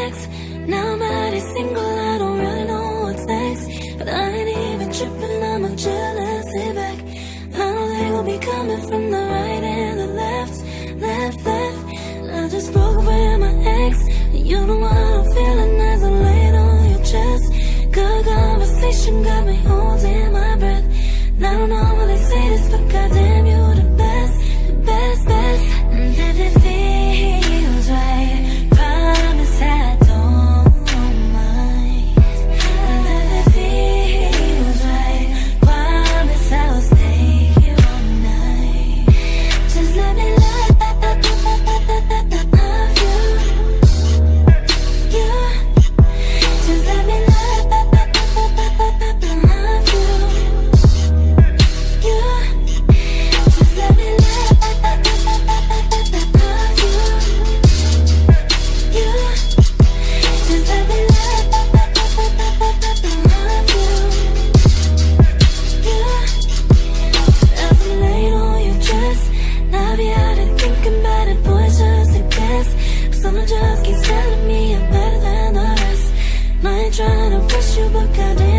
ex. Now I'm already single, I don't really know what's next. But I ain't even tripping, I'ma jealous, sit back. I know they gon' be coming from the right and the left, left. I just broke up with my ex. You know what I'm feeling as I lay it on your chest. Good conversation got me holding my breath. And I don't know why they say this, but goddamn you the best, the best. And if it feels right, promise I don't mind. And if it feels right, promise I'll stay here all night. Just let me love you. Yeah. Just let me love you. Yeah. Just let me love you. Yeah. Just let me love you. Yeah. As I'm laying on your chest, and I be out and thinking about it, boys, just a guess. Someone just keeps telling me I'm better than the rest. I ain't trying to push you, but goddamn